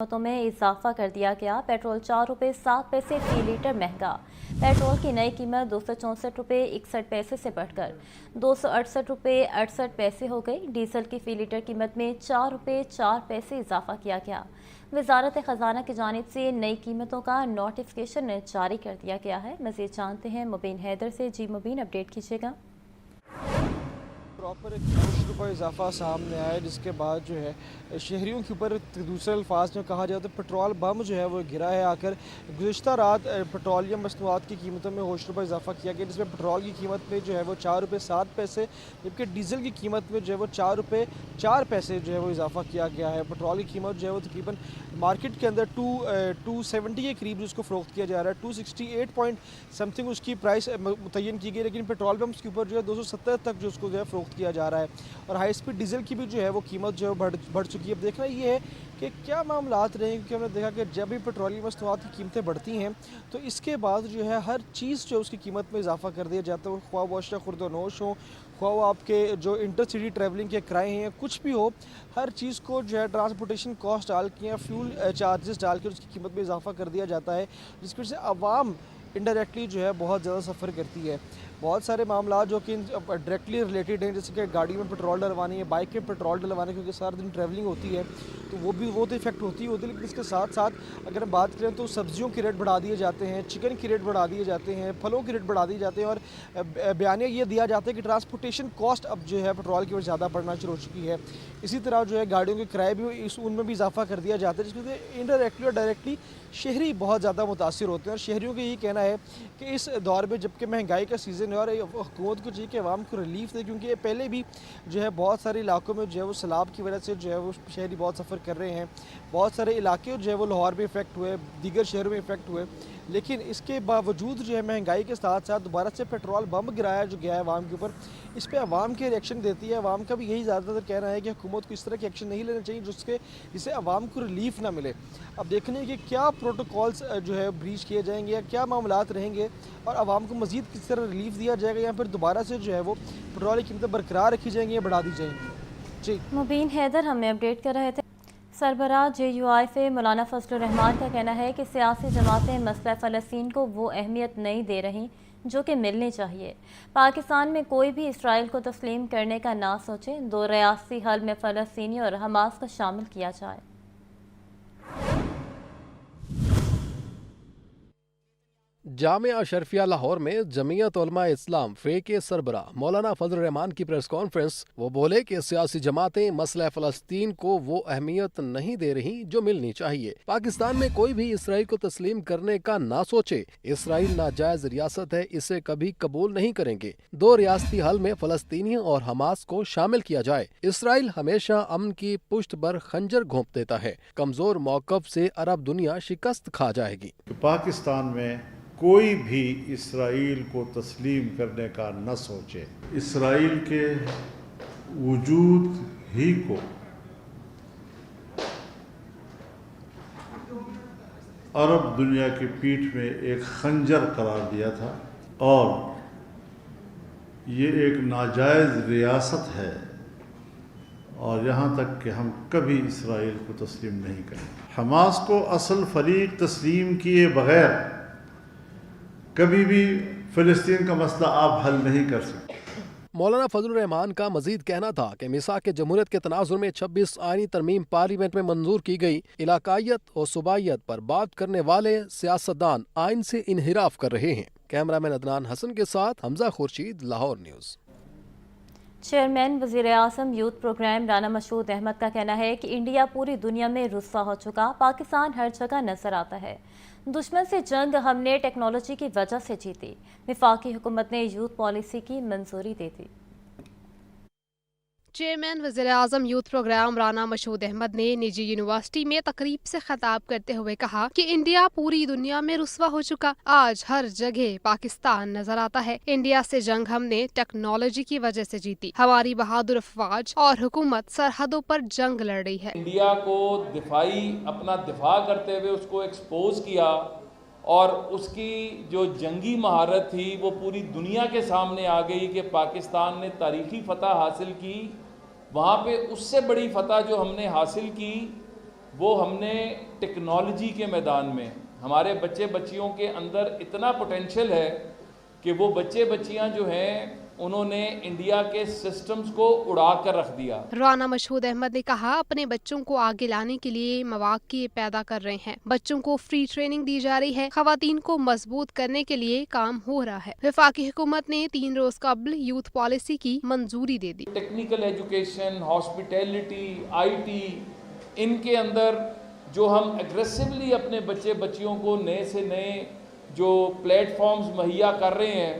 कीमतों में इजाफा कर दिया गया। पेट्रोल 4 रुपये 7 पैसे फी लीटर महंगा। पेट्रोल की नई कीमत 264 रुपये 61 पैसे से बढ़कर 268 रुपये 68 पैसे हो गई। डीजल की फी लीटर कीमत में 4 रुपये 4 पैसे इजाफा किया गया। वजारत खजाना की जानिब से नई कीमतों का नोटिफिकेशन जारी कर दिया गया है। मज़ीद जानते हैं मुबीन हैदर से। जी मुबीन, अपडेट कीजिएगा। प्रॉपर एक 10 रुपये इजाफा सामने आया है, जिसके बाद जो है शहरियों के ऊपर दूसरे अल्फाज में कहा जाए तो पेट्रोल बम जो है वो गिरा है आकर। गुज़िश्ता रात पेट्रोलियम मसनूआत की कीमतों में 10 रुपये इजाफा किया गया, जिसमें पेट्रोल की कीमत में जो है वो 4 रुपये 7 पैसे, जबकि डीजल की कीमत में जो है वो 4 रुपये 4 पैसे जो है वो इजाफा किया गया है। पेट्रोल की कीमत जो है वो तकरीबन मार्केट के अंदर 270 के करीब जिसको फ़रोख्त किया जा रहा है। 268 पॉइंट समथिंग उसकी प्राइस मुतय्यन की गई, लेकिन पेट्रोल पम्प्स के ऊपर जो है 270 तक जो उसको जो है फ़रोख्त किया जा रहा है। और हाई स्पीड डीजल की भी जो है वो कीमत जो है बढ़ चुकी है। अब देखना ये है कि क्या मामलात रहे, क्योंकि हमने देखा कि जब भी पेट्रोलियम मसनूआत की कीमतें बढ़ती हैं तो इसके बाद जो है हर चीज़ जो है उसकी कीमत में इजाफा कर दिया जाता है। ख्वाह वो अशरफ खुर्दोनोश हो, ख्वाह वो आपके जो इंटरसिटी ट्रैवलिंग के किराए हैं, कुछ भी हो, हर चीज़ को जो है ट्रांसपोर्टेशन कॉस्ट डाल के या फ्यूल चार्जेस डाल कर उसकी कीमत में इजाफा कर दिया जाता है, जिसकी वजह से आवाम इनडायरेक्टली जो है बहुत ज़्यादा सफ़र करती है। बहुत सारे मामला जो कि डायरेक्टली रिलेटेड हैं, जैसे कि गाड़ी में पेट्रोल डलवानी है, बाइक में पेट्रोल डलवाने, क्योंकि सारा दिन ट्रैवलिंग होती है तो वो तो इफेक्ट होती है। लेकिन इसके साथ साथ अगर हम बात करें तो सब्जियों के रेट बढ़ा दिए जाते हैं, चिकन के रेट बढ़ा दिए जाते हैं, फलों के रेट बढ़ा दिए जाते हैं, और बयानिया ये दिया जाता है कि ट्रांसपोर्टेशन कॉस्ट अब जो है पेट्रोल की वजह ज़्यादा बढ़ना शुरू हो चुकी है। इसी तरह जो है गाड़ियों के किराए भी उनमें भी इजाफा कर दिया जाता है, जिसमें से इनडायरेक्टली और डायरेक्टली शहरी बहुत ज़्यादा मुतासिर होते हैं। और शहरियों का यही कहना है कि इस दौर में जबकि महंगाई का सीज़न है और हुकूमत को चाहिए कि आवाम को रिलीफ दे, क्योंकि पहले भी जो है बहुत सारे इलाकों में जो है वो सैलाब की वजह से जो है वो शहरी बहुत सफ़र कर रहे हैं। बहुत सारे इलाके जो है वो लाहौर में इफेक्ट हुए, दीगर शहरों में इफेक्ट हुए, लेकिन इसके बावजूद जो है महंगाई के साथ साथ दोबारा से पेट्रोल बम गिराया जो गया है आवाम के ऊपर। इस पर आवाम के रिएक्शन देती है। आवाम का भी यही ज़्यादातर कहना है कि हुकूमत को इस तरह के एक्शन नहीं लेना चाहिए जिससे आवाम को रिलीफ ना मिले। अब देखने कि क्या प्रोटोकॉल्स जो है ब्रीच किए जाएंगे या क्या मामलात रहेंगे और आवाम को मज़ीद किस तरह रिलीफ दिया जाएगा, या फिर दोबारा से जो है वो पेट्रोल की कीमतें बरकरार रखी जाएंगी या बढ़ा दी जाएंगी। जी मुबीन हैदर हमें अपडेट कर रहे थे। सरबराह JUIF मौलाना फजलुर रहमान का कहना है कि सियासी जमातें मसला फ़लस्तीन को वो अहमियत नहीं दे रही जो कि मिलनी चाहिए। पाकिस्तान में कोई भी इसराइल को तस्लीम करने का ना सोचे। 2 रियासती हल में फ़लस्तीनी और हमास को शामिल किया जाए। जामिया शरफिया लाहौर में जमीयत उलमा इस्लाम फ़े के सरबराह मौलाना फजल रहमान की प्रेस कॉन्फ्रेंस। वो बोले कि सियासी जमातें मसला फ़लस्तीन को वो अहमियत नहीं दे रही जो मिलनी चाहिए। पाकिस्तान में कोई भी इसराइल को तस्लीम करने का ना सोचे। इसराइल नाजायज रियासत है, इसे कभी कबूल नहीं करेंगे। 2 रियासती हल में फ़लस्तीनियों और हमास को शामिल किया जाए। इसराइल हमेशा अमन की पुष्ट पर खंजर घोंप देता है। कमजोर मौक़िफ़ से अरब दुनिया शिकस्त खा जाएगी। पाकिस्तान में कोई भी इसराइल को तस्लीम करने का न सोचे। इसराइल के वजूद ही को अरब दुनिया की पीठ में एक खंजर करार दिया था, और ये एक नाजायज़ रियासत है, और यहाँ तक कि हम कभी इसराइल को तस्लीम नहीं करेंगे। हमास को असल फरीक तस्लीम किए बगैर कभी भी फ़लस्तीन का मसला आप हल नहीं कर सकते। मौलाना फजल रहमान का मजीद कहना था कि मिसाक जमहूरियत के तनाजुर में 26 आईनी तरमीम पार्लियामेंट में मंजूर की गई। इलाकायत और सूबाइयत पर बात करने वाले सियासतदान आइन से इनहिराफ कर रहे हैं। कैमरामैन अदनान हसन के साथ हमजा खुर्शीद, लाहौर न्यूज़। चेयरमैन वज़ीर-ए-आज़म यूथ प्रोग्राम राना मशहूद अहमद का कहना है कि इंडिया पूरी दुनिया में रुस्वा हो चुका। पाकिस्तान हर जगह नजर आता है। दुश्मन से जंग हमने टेक्नोलॉजी की वजह से जीती। वफाकी हुकूमत ने यूथ पॉलिसी की मंजूरी दे दी। चेयरमैन वज़ीर-ए-आज़म यूथ प्रोग्राम राना मशहूद अहमद ने निजी यूनिवर्सिटी में तकरीब से खिताब करते हुए कहा कि इंडिया पूरी दुनिया में रुस्वा हो चुका। आज हर जगह पाकिस्तान नजर आता है। इंडिया से जंग हमने टेक्नोलॉजी की वजह से जीती। हमारी बहादुर अफवाज और हुकूमत सरहदों पर जंग लड़ रही है। इंडिया को अपना दिफा करते हुए उसको एक्सपोज किया, और उसकी जो जंगी महारत थी वो पूरी दुनिया के सामने आ गई कि पाकिस्तान ने तारीखी फतह हासिल की। वहाँ पे उससे बड़ी फतह जो हमने हासिल की وہ ہم نے ٹیکنالوجی کے میدان میں ہمارے بچے بچیوں کے اندر اتنا پوٹینشیل ہے کہ وہ بچے بچیاں جو ہیں انہوں نے انڈیا کے سسٹمز کو اڑا کر رکھ دیا۔ رانا مشہود احمد نے کہا اپنے بچوں کو آگے لانے کے لیے مواقع پیدا کر رہے ہیں، بچوں کو فری ٹریننگ دی جا رہی ہے، خواتین کو مضبوط کرنے کے لیے کام ہو رہا ہے۔ وفاقی حکومت نے 3 روز قبل یوتھ پالیسی کی منظوری دے دی۔ Technical education, hospitality, I T, ان کے اندر جو ہم ایگریسولی اپنے بچے بچیوں کو نئے سے نئے جو پلیٹ فارمز مہیا کر رہے ہیں،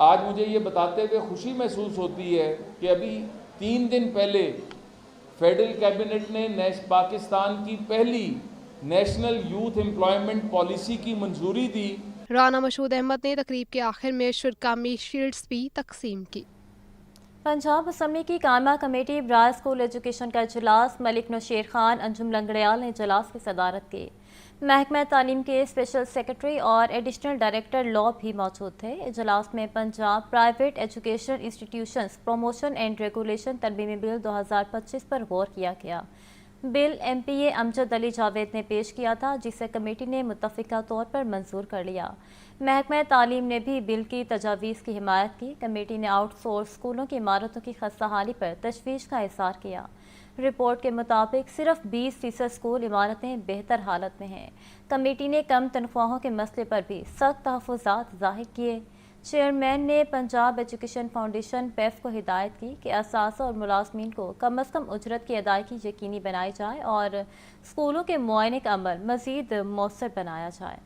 آج مجھے یہ بتاتے ہوئے خوشی محسوس ہوتی ہے کہ ابھی 3 دن پہلے فیڈرل کیبنٹ نے پاکستان کی پہلی نیشنل یوتھ امپلائمنٹ پالیسی کی منظوری دی۔ رانا مشہود احمد نے تقریب کے آخر میں شرکا میں شیلڈز بھی تقسیم کی۔ پنجاب اسمبلی کی قائمہ کمیٹی برائے اسکول ایجوکیشن کا اجلاس ملک نوشیر خان انجم لنگڑیال نے اجلاس کی صدارت کی۔ محکمہ تعلیم کے اسپیشل سیکرٹری اور ایڈیشنل ڈائریکٹر لا بھی موجود تھے۔ اجلاس میں Punjab private education institutions promotion and regulation ترمیمی بل 2025 پر غور کیا گیا۔ بل ایم پی اے امجد علی جاوید نے پیش کیا تھا، جسے کمیٹی نے متفقہ طور پر منظور کر لیا۔ محکمہ تعلیم نے بھی بل کی تجاویز کی حمایت کی۔ کمیٹی نے آؤٹ سورس اسکولوں کی عمارتوں کی خستہ پر تشویش کا اظہار کیا۔ رپورٹ کے مطابق صرف 20% اسکول عمارتیں بہتر حالت میں ہیں۔ کمیٹی نے کم تنخواہوں کے مسئلے پر بھی سخت تحفظات ظاہر کیے۔ چیئرمین نے پنجاب ایجوکیشن فاؤنڈیشن پیف کو ہدایت کی کہ اساتذہ اور ملازمین کو کم از کم اجرت کی ادائیگی یقینی بنائی جائے اور اسکولوں کے معائنے کا عمل مزید مؤثر بنایا جائے۔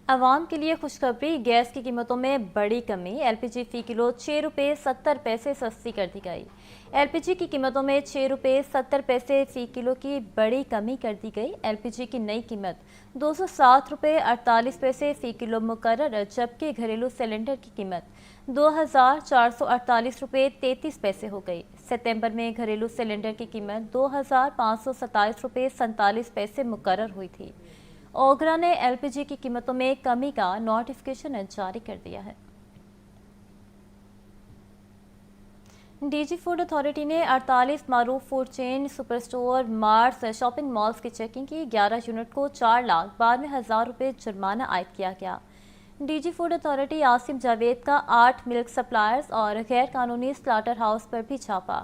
عوام کے لیے خوشخبری، گیس کی قیمتوں میں بڑی کمی، ایل پی جی فی کلو 6 روپے 70 پیسے سستی کر دی گئی۔ ایل پی جی کی قیمتوں میں 6 روپے 70 پیسے فی کلو کی بڑی کمی کر دی گئی۔ ایل پی جی کی نئی قیمت 207 روپے 48 پیسے فی کلو مقرر، جبکہ گھریلو سلنڈر کی قیمت 2448 روپے 33 پیسے ہو گئی۔ ستمبر میں گھریلو سلنڈر کی قیمت 2527 روپے 47 پیسے مقرر ہوئی تھی۔ اوگرا نے ایل پی جی کی قیمتوں میں کمی کا نوٹیفکیشن جاری کر دیا ہے۔ ڈی جی فوڈ اتھارٹی نے 48 معروف food chain, super store, marts, shopping malls کی چیکنگ کی۔ 11 یونٹ کو 4,92,000 روپے جرمانہ عائد کیا گیا۔ D G food authority Asim Javed کا 8 ملک سپلائرز اور غیر قانونی سلاٹر ہاؤس پر بھی چھاپا۔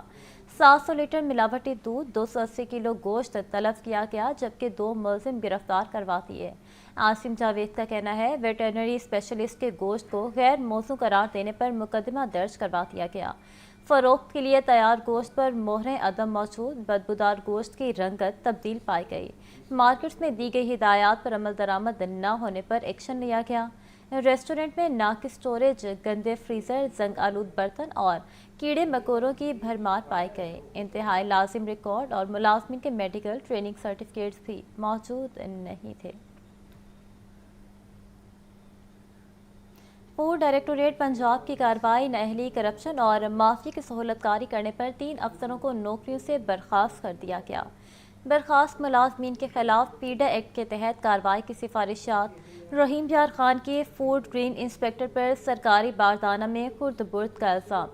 700 لیٹر ملاوٹی دودھ، 280 کلو گوشت طلب کیا گیا، جبکہ 2 ملزم گرفتار کروا دیے۔ عاصم جاوید کا کہنا ہے ویٹرنری اسپیشلسٹ کے گوشت کو غیر موزوں قرار دینے پر مقدمہ درج کروا دیا گیا۔ فروخت کے لیے تیار گوشت پر مہریں عدم موجود، بدبودار گوشت کی رنگت تبدیل پائی گئی۔ مارکیٹس میں دی گئی ہدایات پر عمل درآمد نہ ہونے پر ایکشن لیا گیا۔ ریسٹورنٹ میں ناقص اسٹوریج، گندے فریزر، زنگ آلود برتن اور کیڑے مکوڑوں کی بھرمار پائے گئے۔ انتہائی لازم ریکارڈ اور ملازمین کے میڈیکل ٹریننگ سرٹیفکیٹس بھی موجود نہیں تھے۔ فوڈ ڈائریکٹوریٹ پنجاب کی کارروائی، نااہلی، کرپشن اور مافیا کی سہولت کاری کرنے پر 3 افسروں کو نوکریوں سے برخاست کر دیا گیا۔ برخاست ملازمین کے خلاف پیڈا ایکٹ کے تحت کارروائی کی سفارشات۔ رحیم یار خان کے فوڈ گرین انسپیکٹر پر سرکاری باردانہ میں خرد برد کا الزام،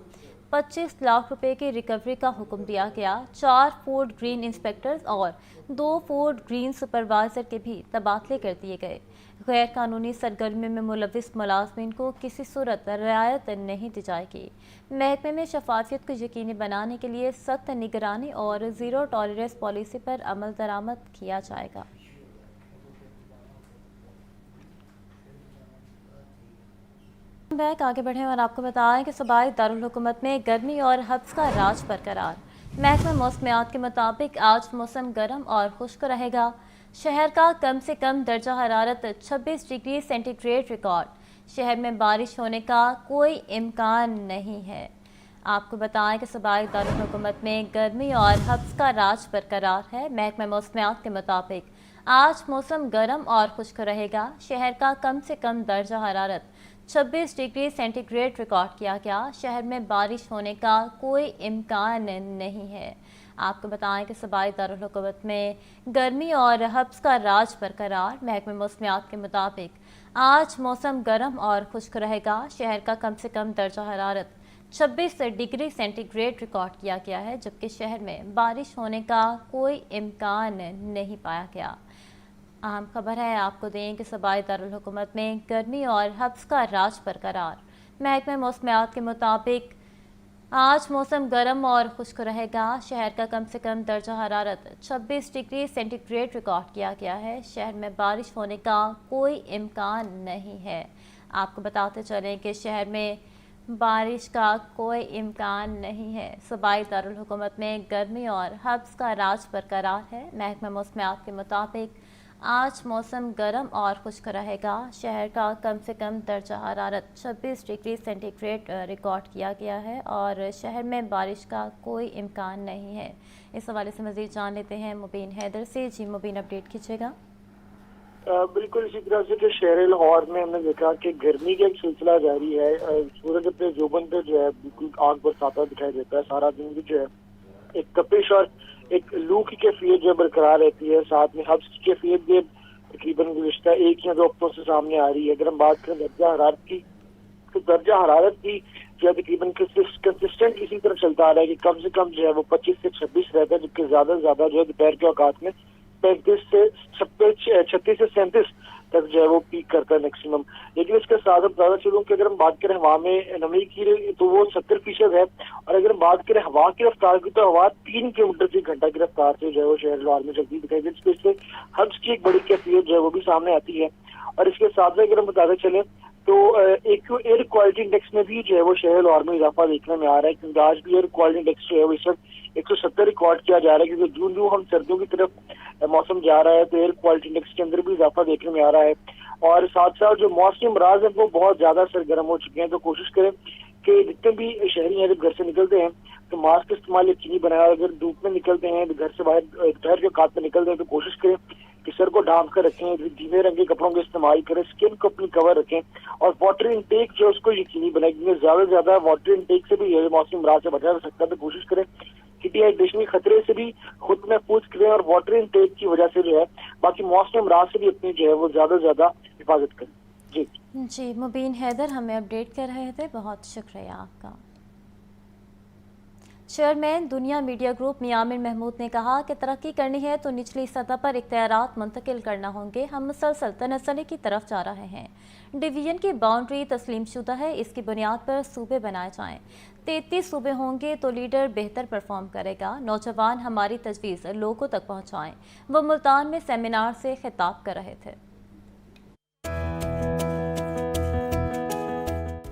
25 لاکھ روپے کی ریکوری کا حکم دیا گیا۔ 4 فوڈ گرین انسپیکٹرز اور 2 فوڈ گرین سپروائزر کے بھی تبادلے کر دیے گئے۔ غیر قانونی سرگرمیوں میں ملوث ملازمین کو کسی صورت رعایت نہیں دی جائے گی۔ محکمے میں شفافیت کو یقینی بنانے کے لیے سخت نگرانی اور زیرو ٹالرنس پالیسی پر عمل درآمد کیا جائے گا۔ آگے بڑھیں اور آپ کو بتائیں کہ صوبائی دارالحکومت میں گرمی اور حبس کا راج برقرار۔ محکمہ موسمیات کے مطابق آج موسم گرم اور خشک رہے گا۔ شہر کا کم سے کم درجہ حرارت 26 ڈگری سینٹی گریڈ ریکارڈ۔ شہر میں بارش ہونے کا کوئی امکان نہیں ہے۔ آپ کو بتائیں کہ صوبائی دارالحکومت میں گرمی اور حبس کا راج برقرار ہے۔ محکمہ موسمیات کے مطابق آج موسم گرم اور خشک رہے گا۔ شہر کا کم سے کم درجہ حرارت 26 ڈگری سینٹی گریڈ ریکارڈ کیا گیا۔ شہر میں بارش ہونے کا کوئی امکان نہیں ہے۔ آپ کو بتائیں کہ صوبائی دارالحکومت میں گرمی اور حبس کا راج برقرار۔ محکمہ موسمیات کے مطابق آج موسم گرم اور خشک رہے گا۔ شہر کا کم سے کم درجہ حرارت 26 डिग्री सेंटीग्रेड रिकॉर्ड किया गया है, जबकि शहर में बारिश होने का कोई इम्कान नहीं पाया गया। अहम खबर है, आपको दें कि सूबाई दारुल हुकूमत में गर्मी और हब्स का राज बरकरार। महकमे मौसमियात के मुताबिक आज मौसम गर्म और खुश्क रहेगा। शहर का कम से कम दर्जा हरारत 26 डिग्री सेंटीग्रेड रिकॉर्ड किया गया है। शहर में बारिश होने का कोई इम्कान नहीं है। आपको बताते चलें कि शहर में बारिश का कोई इम्कान नहीं है। सूबाई दारुल हुकूमत में गर्मी और हब्स का राज बरकरार है। महकमा मौसमियात के मुताबिक आज मौसम गर्म और खुश्क रहेगा। शहर का कम से कम दर्जा हरारत 26 डिग्री सेंटीग्रेड रिकॉर्ड किया गया है और शहर में बारिश का कोई इम्कान नहीं है। इस हवाले से मज़ीद जान लेते हैं मुबीन हैदर से। जी मुबीन, अपडेट कीजिएगा। बिल्कुल इसी तरह से जो शहर लाहौर में हमने देखा कि गर्मी का एक सिलसिला जारी है। सूरज अपने जोबन पे जो है बिल्कुल आग बरसाता दिखाई देता है। सारा दिन भी जो है एक तपिश और एक लू की कैफियत जो बरकरार रहती है। साथ में हब्स की कैफियत भी तकरीबन गुज़िश्ता 1 या 2 हफ्तों से सामने आ रही है। अगर हम बात करें दर्जा हरारत की, तो दर्जा हरारत की जो है तकरीबन कंसिस्टेंट इसी तरह चलता आ रहा है कि कम से कम जो है वो 25 से 26 रहता है, जबकि ज्यादा से ज्यादा जो है दोपहर के औकात में 36 से 37 तक जो है वो पीक करता है मैक्सिमम। लेकिन इसके साथ अब ज्यादा चलूँ कि अगर हम बात करें हवा में नमी की, तो वो 70% है। और अगर हम बात करें हवा की रफ्तार की, तो हवा 3 किलोमीटर फी घंटा की रफ्तार से जो है वो शहर लाहौर में चलती दिखाई देती है। इससे हब्स की एक बड़ी कैफियत जो है वो भी सामने आती है। और इसके साथ में अगर हम बताते चले तो एयर क्वालिटी इंडेक्स में भी जो है वो शहर लाहौर में इजाफा देखने में आ रहा है, क्योंकि आज भी एयर क्वालिटी इंडेक्स जो है वो इस वक्त 170 रिकॉर्ड किया जा रहा है। क्योंकि जून जून हम सर्दियों की तरफ मौसम जा रहा है, तो एयर क्वालिटी इंडेक्स के अंदर भी इजाफा देखने में आ रहा है। और साथ साथ जो मौसमी अमराज है वो बहुत ज्यादा सरगर्म हो चुके हैं। तो कोशिश करें कि जितने भी शहरी हैं जब घर से निकलते हैं तो मास्क इस्तेमाल यकीनी बनाए। अगर धूप में निकलते हैं, घर से बाहर दोपहर के औकात में निकलते हैं, तो कोशिश करें कि सर को ढांप कर रखें, धीमे रंग के कपड़ों का इस्तेमाल करें, स्किन को अपनी कवर रखें और वाटर इनटेक जो उसको यकीनी बनाए, क्योंकि ज्यादा से ज्यादा वाटर इनटेक से भी मौसमी अमराज से बचा जा सकता है। तो कोशिश करें कि डिहाइड्रेशन के खतरे से भी खुद महफूज करें और वाटर इनटेक की वजह से जो है बाकी मौसमी अमराज से भी अपनी जो है वो ज्यादा से ज्यादा हिफाजत करें। जी मुबीन हैदर हमें अपडेट कर रहे थे, बहुत शुक्रिया आपका। चेयरमैन दुनिया मीडिया ग्रुप मियां आमिर महमूद ने कहा कि तरक्की करनी है तो निचली सतह पर इख्तियारात मुंतकिल करना होंगे। हम मुसलसल तनस्सली की तरफ जा रहे हैं। डिवीजन की बाउंड्री तस्लीम शुदा है, इसकी बुनियाद पर सूबे बनाए जाएं। 33 सूबे होंगे तो लीडर बेहतर परफॉर्म करेगा। नौजवान हमारी तजवीज़ लोगों तक पहुँचाएँ। वो मुल्तान में सेमिनार से खिताब कर रहे थे।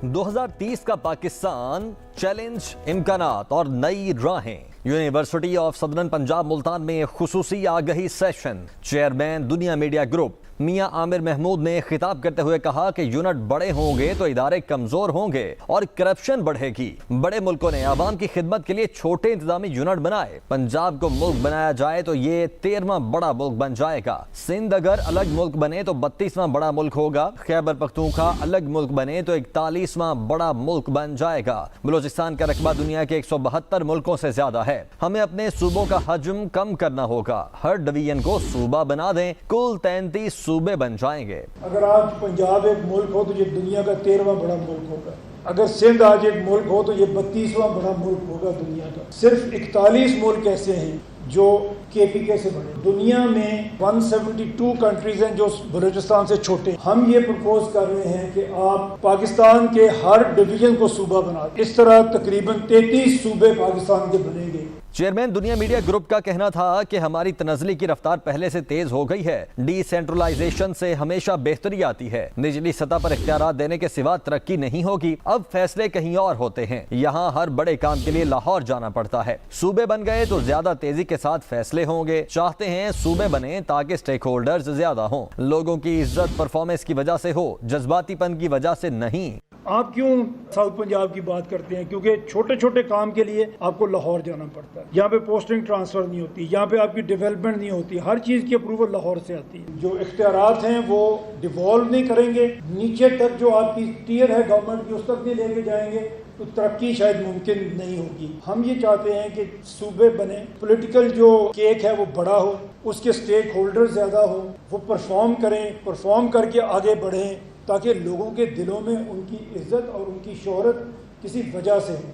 2030 का पाकिस्तान, चैलेंज, इम्कानात और नई राहें। University of southern Punjab Multan में खुसूसी आगही सेशन। चेयरमैन दुनिया मीडिया ग्रुप मियां आमिर महमूद ने खिताब करते हुए कहा कि यूनिट बड़े होंगे तो इदारे कमजोर होंगे और करप्शन बढ़ेगी। बड़े मुल्कों ने आवाम की खिदमत के लिए छोटे इंतजामी यूनिट बनाए। पंजाब को मुल्क बनाया जाए तो ये 13वां बड़ा मुल्क बन जाएगा। सिंध अगर अलग मुल्क बने तो 32वां बड़ा मुल्क होगा। खैबर पख्तूनख्वा अलग मुल्क बने तो 41वां बड़ा मुल्क बन जाएगा। बलूचिस्तान का रकबा दुनिया के 172 मुल्कों से ज्यादा है। हमें अपने सूबों का हजम कम करना होगा। हर डिवीजन को सूबा बना दें, कुल 33 सूबे बन जाएंगे। अगर आज पंजाब एक मुल्क हो तो ये दुनिया का 13वां बड़ा मुल्क होगा। अगर सिंध आज एक मुल्क हो तो ये 32वां बड़ा मुल्क होगा दुनिया का। सिर्फ 41 मुल्क ऐसे हैं जो KPK से बने। दुनिया में 172 कंट्रीज हैं जो बलूचिस्तान से छोटे। हम ये प्रपोज कर रहे हैं कि आप पाकिस्तान के हर डिवीजन को सूबा बना दें। इस तरह तकरीबन 33 सूबे पाकिस्तान के बनेंगे। चेयरमैन दुनिया मीडिया ग्रुप का कहना था कि हमारी तनज़ली की रफ्तार पहले से तेज हो गई है। डिसेंट्रलाइजेशन से हमेशा बेहतरी आती है। निचली सतह पर इख्तियारात देने के सिवा तरक्की नहीं होगी। अब फैसले कहीं और होते हैं। यहाँ हर बड़े काम के लिए लाहौर जाना पड़ता है। सूबे बन गए तो ज्यादा तेजी के साथ फैसले होंगे। चाहते हैं सूबे बने ताकि स्टेक होल्डर्स ज्यादा हों। लोगों की इज्जत परफॉर्मेंस की वजह से हो, जज्बातीपन की वजह से नहीं। आप क्यों साउथ पंजाब की बात करते हैं? क्योंकि छोटे छोटे काम के लिए आपको लाहौर जाना पड़ता है। यहाँ पे पोस्टिंग ट्रांसफर नहीं होती, यहाँ पे आपकी डेवलपमेंट नहीं होती। हर चीज़ की अप्रूवल लाहौर से आती है। जो इख्तियारात हैं वो डिवॉल्व नहीं करेंगे, नीचे तक जो आपकी टियर है गवर्नमेंट की उस तक नहीं लेके जाएंगे तो तरक्की शायद मुमकिन नहीं होगी। हम ये चाहते हैं कि सूबे बने, पॉलिटिकल जो केक है वो बड़ा हो, उसके स्टेक होल्डर ज़्यादा हो, वो परफॉर्म करें, परफॉर्म करके आगे बढ़ें ताकि लोगों के दिलों में उनकी इज्जत और उनकी शोहरत کسی وجہ سے ہو,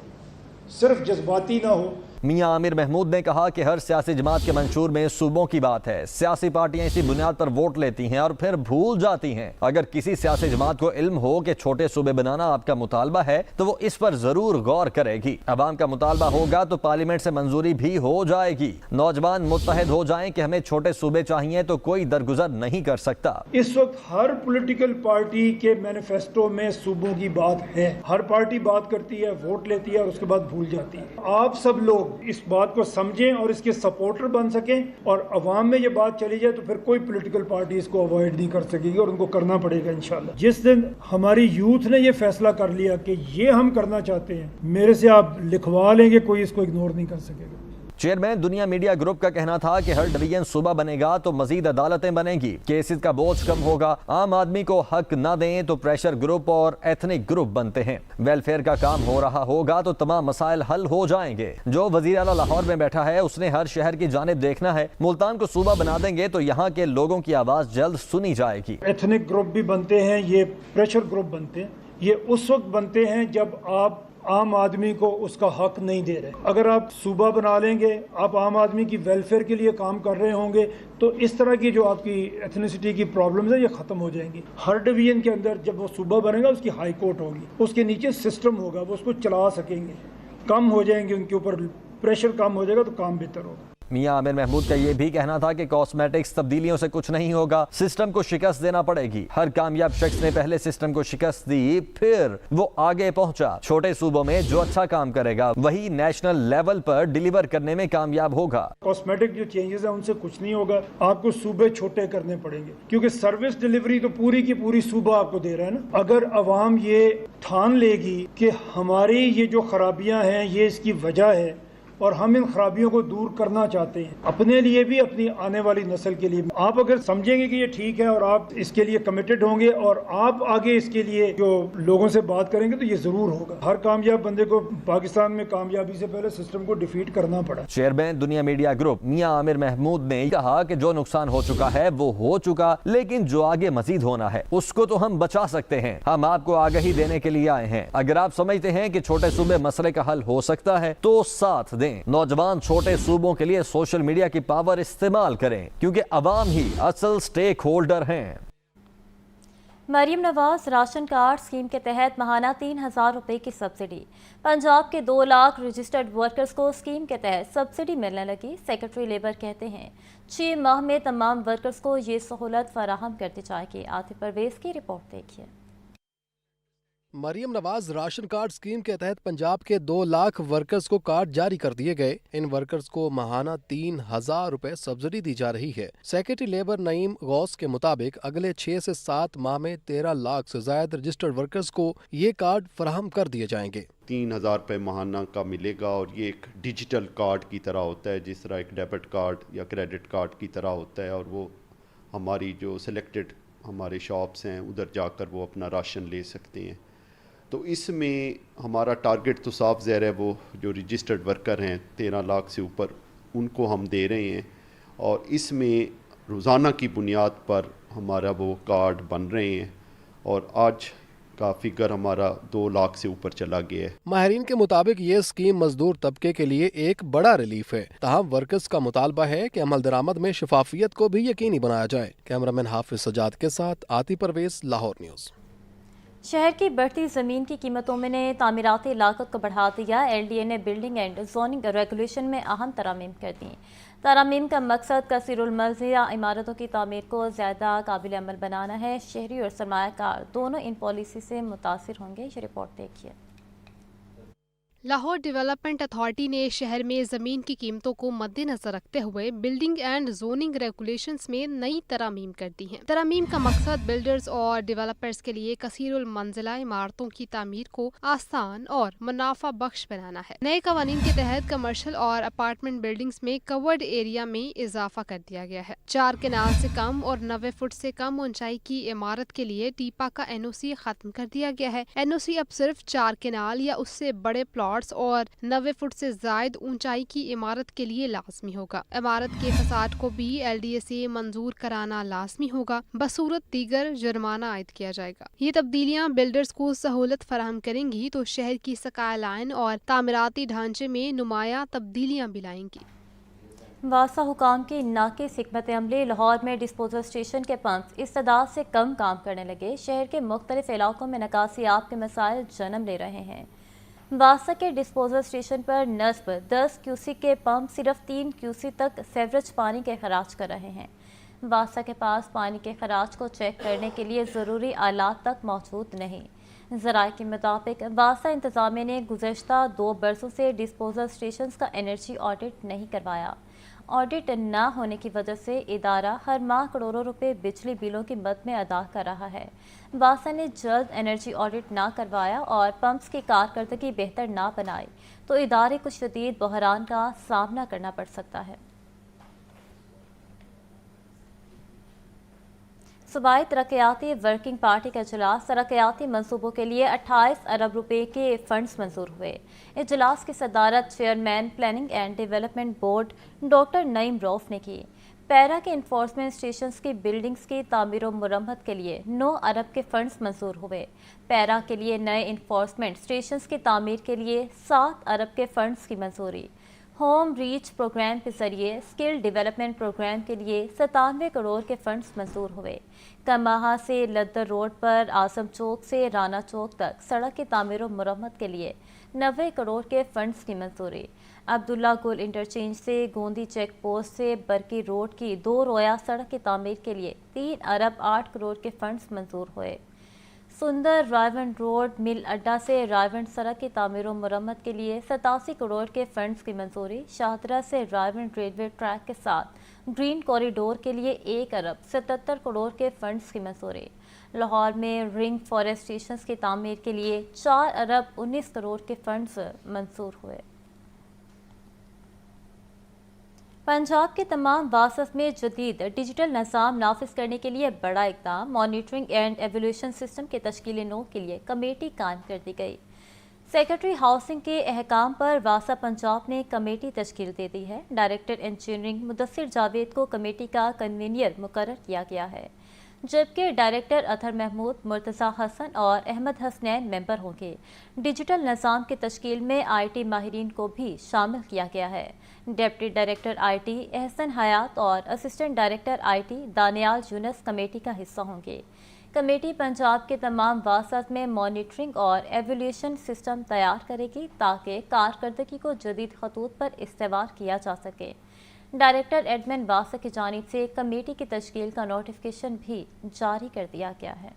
صرف جذباتی نہ ہو. میاں عامر محمود نے کہا کہ ہر سیاسی جماعت کے منشور میں صوبوں کی بات ہے. سیاسی پارٹیاں اسی بنیاد پر ووٹ لیتی ہیں اور پھر بھول جاتی ہیں. اگر کسی سیاسی جماعت کو علم ہو کہ چھوٹے صوبے بنانا آپ کا مطالبہ ہے تو وہ اس پر ضرور غور کرے گی. عوام کا مطالبہ ہوگا تو پارلیمنٹ سے منظوری بھی ہو جائے گی. نوجوان متحد ہو جائیں کہ ہمیں چھوٹے صوبے چاہیے تو کوئی درگزر نہیں کر سکتا. اس وقت ہر پولیٹیکل پارٹی کے مینیفیسٹو میں صوبوں کی بات ہے. ہر پارٹی بات کرتی ہے, ووٹ لیتی ہے اور اس کے بعد بھول جاتی ہے. آپ سب لوگ اس بات کو سمجھیں اور اس کے سپورٹر بن سکیں, اور عوام میں یہ بات چلی جائے تو پھر کوئی پولیٹیکل پارٹی اس کو اوائڈ نہیں کر سکے گی اور ان کو کرنا پڑے گا انشاءاللہ. جس دن ہماری یوتھ نے یہ فیصلہ کر لیا کہ یہ ہم کرنا چاہتے ہیں, میرے سے آپ لکھوا لیں گے, کوئی اس کو اگنور نہیں کر سکے گا. چیئرمین دنیا میڈیا گروپ کا کہنا تھا کہ ہر ڈویژن صوبہ بنے گا تو مزید عدالتیں بنیں گی, کیسز کا بوجھ کم ہوگا. عام آدمی کو حق نہ دیں تو پریشر گروپ اور ایتھنک گروپ بنتے ہیں. ویلفیئر کا کام ہو رہا ہوگا تو تمام مسائل حل ہو جائیں گے. جو وزیر اعلیٰ لاہور میں بیٹھا ہے اس نے ہر شہر کی جانب دیکھنا ہے. ملتان کو صوبہ بنا دیں گے تو یہاں کے لوگوں کی آواز جلد سنی جائے گی. ایتھنک گروپ بھی بنتے ہیں, یہ پریشر گروپ بنتے ہیں. یہ اس وقت بنتے ہیں جب آپ عام آدمی کو اس کا حق نہیں دے رہے. اگر آپ صوبہ بنا لیں گے, آپ عام آدمی کی ویلفیئر کے لیے کام کر رہے ہوں گے, تو اس طرح کی جو آپ کی ایتھنیسٹی کی پرابلمز ہیں یہ ختم ہو جائیں گی. ہر ڈویژن کے اندر جب وہ صوبہ بنے گا اس کی ہائی کورٹ ہوگی, اس کے نیچے سسٹم ہوگا, وہ اس کو چلا سکیں گے. کم ہو جائیں گے ان کے اوپر پریشر, کم ہو جائے گا تو کام بہتر ہوگا. میاں عامر محمود کا یہ بھی کہنا تھا کہ کاسمیٹکس تبدیلیوں سے کچھ نہیں ہوگا, سسٹم کو شکست دینا پڑے گی. ہر کامیاب شخص نے پہلے سسٹم کو شکست دی, پھر وہ آگے پہنچا. چھوٹے صوبوں میں جو اچھا کام کرے گا وہی نیشنل لیول پر ڈیلیور کرنے میں کامیاب ہوگا. کاسمیٹک جو چینجز ہیں ان سے کچھ نہیں ہوگا, آپ کو صوبے چھوٹے کرنے پڑیں گے, کیونکہ سروس ڈیلیوری تو پوری کی پوری صوبہ آپ کو دے رہا ہے نا. اگر عوام یہ ٹھان لے گی کہ ہماری یہ جو خرابیاں ہیں یہ اس کی وجہ ہے اور ہم ان خرابیوں کو دور کرنا چاہتے ہیں اپنے لیے بھی, اپنی آنے والی نسل کے لیے, آپ اگر سمجھیں گے کہ یہ ٹھیک ہے اور آپ اس کے لیے کمیٹڈ ہوں گے اور آپ آگے اس کے لیے جو لوگوں سے بات کریں گے تو یہ ضرور ہوگا. ہر کامیاب بندے کو پاکستان میں کامیابی سے پہلے سسٹم کو ڈیفیٹ کرنا پڑا. چیئرمین دنیا میڈیا گروپ میاں عامر محمود نے کہا کہ جو نقصان ہو چکا ہے وہ ہو چکا, لیکن جو آگے مزید ہونا ہے اس کو تو ہم بچا سکتے ہیں. ہم آپ کو آگاہی دینے کے لیے آئے ہیں. اگر آپ سمجھتے ہیں کہ چھوٹے صوبے مسئلے کا حل ہو سکتا ہے تو ساتھ دیں. نوجوان چھوٹے صوبوں کے لیے سوشل میڈیا کی پاور استعمال کریں کیونکہ عوام ہی اصل سٹیک ہولڈر ہیں. Maryam Nawaz ration card scheme کے تحت ماہانہ 3,000 روپے کی سبسڈی. پنجاب کے 2 لاکھ رجسٹرڈ ورکرز کو اسکیم کے تحت سبسڈی ملنے لگی. سیکرٹری لیبر کہتے ہیں 6 ماہ میں تمام ورکرز کو یہ سہولت فراہم کر دی جائے گی. عاطف پرویز کی رپورٹ دیکھیے. Maryam Nawaz ration card scheme کے تحت پنجاب کے 2 لاکھ ورکرز کو کارڈ جاری کر دیے گئے. ان ورکرز کو ماہانہ 3,000 روپے سبسڈی دی جا رہی ہے. سیکرٹری لیبر نعیم غوث کے مطابق اگلے 6 سے 7 ماہ میں 13 لاکھ سے زائد رجسٹرڈ ورکرز کو یہ کارڈ فراہم کر دیے جائیں گے. 3,000 روپے ماہانہ کا ملے گا اور یہ ایک ڈیجیٹل کارڈ کی طرح ہوتا ہے, جس طرح ایک ڈیبٹ کارڈ یا کریڈٹ کارڈ کی طرح ہوتا ہے, اور وہ ہماری جو سلیکٹڈ ہمارے شاپس ہیں ادھر جا کر وہ اپنا راشن لے سکتے ہیں. تو اس میں ہمارا ٹارگٹ تو صاف ظاہر ہے, وہ جو رجسٹرڈ ورکر ہیں 13 لاکھ سے اوپر ان کو ہم دے رہے ہیں, اور اس میں روزانہ کی بنیاد پر ہمارا وہ کارڈ بن رہے ہیں, اور آج کا فگر ہمارا 2 لاکھ سے اوپر چلا گیا ہے. ماہرین کے مطابق یہ اسکیم مزدور طبقے کے لیے ایک بڑا ریلیف ہے. تاہم ورکرز کا مطالبہ ہے کہ عمل درآمد میں شفافیت کو بھی یقینی بنایا جائے. کیمرامین حافظ سجاد کے ساتھ عاطف پرویز, لاہور نیوز. شہر کی بڑھتی زمین کی قیمتوں میں نے تعمیراتی لاگت کو بڑھا دیا. LDA نے بلڈنگ اینڈ زوننگ ریگولیشن میں اہم ترامیم کر دیں. ترامیم کا مقصد کثیر المنزلہ عمارتوں کی تعمیر کو زیادہ قابل عمل بنانا ہے. شہری اور سرمایہ کار دونوں ان پالیسی سے متاثر ہوں گے. یہ رپورٹ دیکھیے. لاہور ڈیولپمنٹ اتھارٹی نے شہر میں زمین کی قیمتوں کو مد نظر رکھتے ہوئے بلڈنگ اینڈ زوننگ ریگولیشنز میں نئی ترامیم کر دی ہیں. ترامیم کا مقصد بلڈرز اور ڈیولپرز کے لیے کثیر المنزلہ عمارتوں کی تعمیر کو آسان اور منافع بخش بنانا ہے. نئے قوانین کے تحت کمرشل اور اپارٹمنٹ بلڈنگز میں کورڈ ایریا میں اضافہ کر دیا گیا ہے. 4 کنال سے کم اور 90 فٹ سے کم اونچائی کی عمارت کے لیے ٹیپا کا NOC ختم کر دیا گیا ہے. NOC اب صرف 4 کنال یا اس سے بڑے پلاٹ प्लॉट्स और 90 फुट से जायद ऊंचाई की इमारत के लिए लाजमी होगा। इमारत के फसाद को भी LDA से मंजूर कराना लाजमी होगा, बसूरत दीगर जुर्माना आयद किया जाएगा। ये तब्दीलियां बिल्डर्स को सहूलत फराहम करेंगी तो शहर की स्काई लाइन और तामीराती ढांचे में नुमाया तब्दीलियां भी लाएंगी। वासा हुकाम की नाकिस हिकमत अमली लाहौर में डिस्पोजल स्टेशन के पंप इस्तेदाद से कम काम करने लगे। शहर के मुख्तलिफ इलाकों में निकासी आब के मसाइल जन्म ले रहे हैं। वासा के डिस्पोजल स्टेशन पर नस्ब 10 क्यूसी के पंप सिर्फ 3 क्यूसी तक सेवरेज पानी के खराज कर रहे हैं। वासा के पास पानी के खराज को चेक करने के लिए ज़रूरी आलात तक मौजूद नहीं। ज़राए के मुताबिक वासा इंतज़ामिया ने गुज़श्ता 2 बरसों से डिस्पोजल स्टेशन का एनर्जी ऑडिट नहीं करवाया। ऑडिट न होने की वजह से इदारा हर माह करोड़ों रुपए बिजली बिलों की मद में अदा कर रहा है। वासा ने जल्द एनर्जी ऑडिट ना करवाया और पंप्स की कारकर्दगी बेहतर ना बनाई तो इदारे को शदीद बहरान का सामना करना पड़ सकता है। सूबाई तरक्याती वर्किंग पार्टी का इजलास तरक्याती मंसूबों के लिए 28 अरब रुपए के फंड्स मंजूर हुए। इजलास की सदारत chairman planning and development board doctor Naeem Rauf ने की। पैरा के इन्फोर्समेंट स्टेशंस की बिल्डिंग्स की तामीर और मुरम्मत के लिए 9 अरब के फंड्स मंजूर हुए। पैरा के लिए नए इन्फोर्समेंट स्टेशंस की तामीर के लिए 7 अरब के फंड्स की मंजूरी। होम रीच प्रोग्राम के जरिए स्किल डेवलपमेंट प्रोग्राम के लिए 97 करोड़ के फंड्स मंजूर हुए। कमाहा से लद्दर रोड पर आजम चौक से राना चौक तक सड़क की तामीर और मुरम्मत के लिए 90 करोड़ के फंड्स की मंजूरी। अब्दुल्ला गुल इंटरचेंज से गोंदी चेक पोस्ट से बरकी रोड की 2 रोया सड़क की तामीर के लिए 3 अरब 8 करोड़ के फंड्स मंजूर हुए। सुंदर रायवंड रोड मिल अड्डा से रायवंड सड़क की तामीर और मुरम्मत के लिए 87 करोड़ के फंड्स की मंजूरी। शाहदरा से रायवंड रेलवे ट्रैक के साथ ग्रीन कॉरिडोर के लिए 1 अरब 77 करोड़ के फंड्स की मंजूरी। लाहौर में रिंग फॉरेस्ट स्टेशन की तामीर के लिए 4 अरब 19 करोड़ के फंड्स मंजूर हुए। पंजाब के तमाम वासस में जदीद डिजिटल निज़ाम नाफिज करने के लिए बड़ा इक़दाम। मॉनिटरिंग एंड एवल्यूशन सिस्टम के तश्कील नौ के लिए कमेटी कायम कर दी गई। सेक्रेटरी हाउसिंग के अहकाम पर वासा पंजाब ने कमेटी तश्कील दे दी है। डायरेक्टर इंजीनियरिंग मुदस्सिर जावेद को कमेटी का कन्वीनियर मुकर्रर किया गया है, जबकि डायरेक्टर अतहर महमूद, मुर्तज़ा हसन और अहमद हसनैन मेंबर होंगे। डिजिटल निज़ाम की तश्कील में IT माहिरीन को भी शामिल किया गया है। Deputy director IT Ahsan Hayat और assistant director IT Daniyal Younus committee का हिस्सा होंगे। कमेटी पंजाब के तमाम वासात में मॉनिटरिंग और एवल्यूशन सिस्टम तैयार करेगी ताकि कारकर्दगी को जदीद खतूत पर इस्तेमाल किया जा सके। डायरेक्टर एडमिन वासा की जानिब से कमेटी की तश्कील का नोटिफिकेशन भी जारी कर दिया गया है।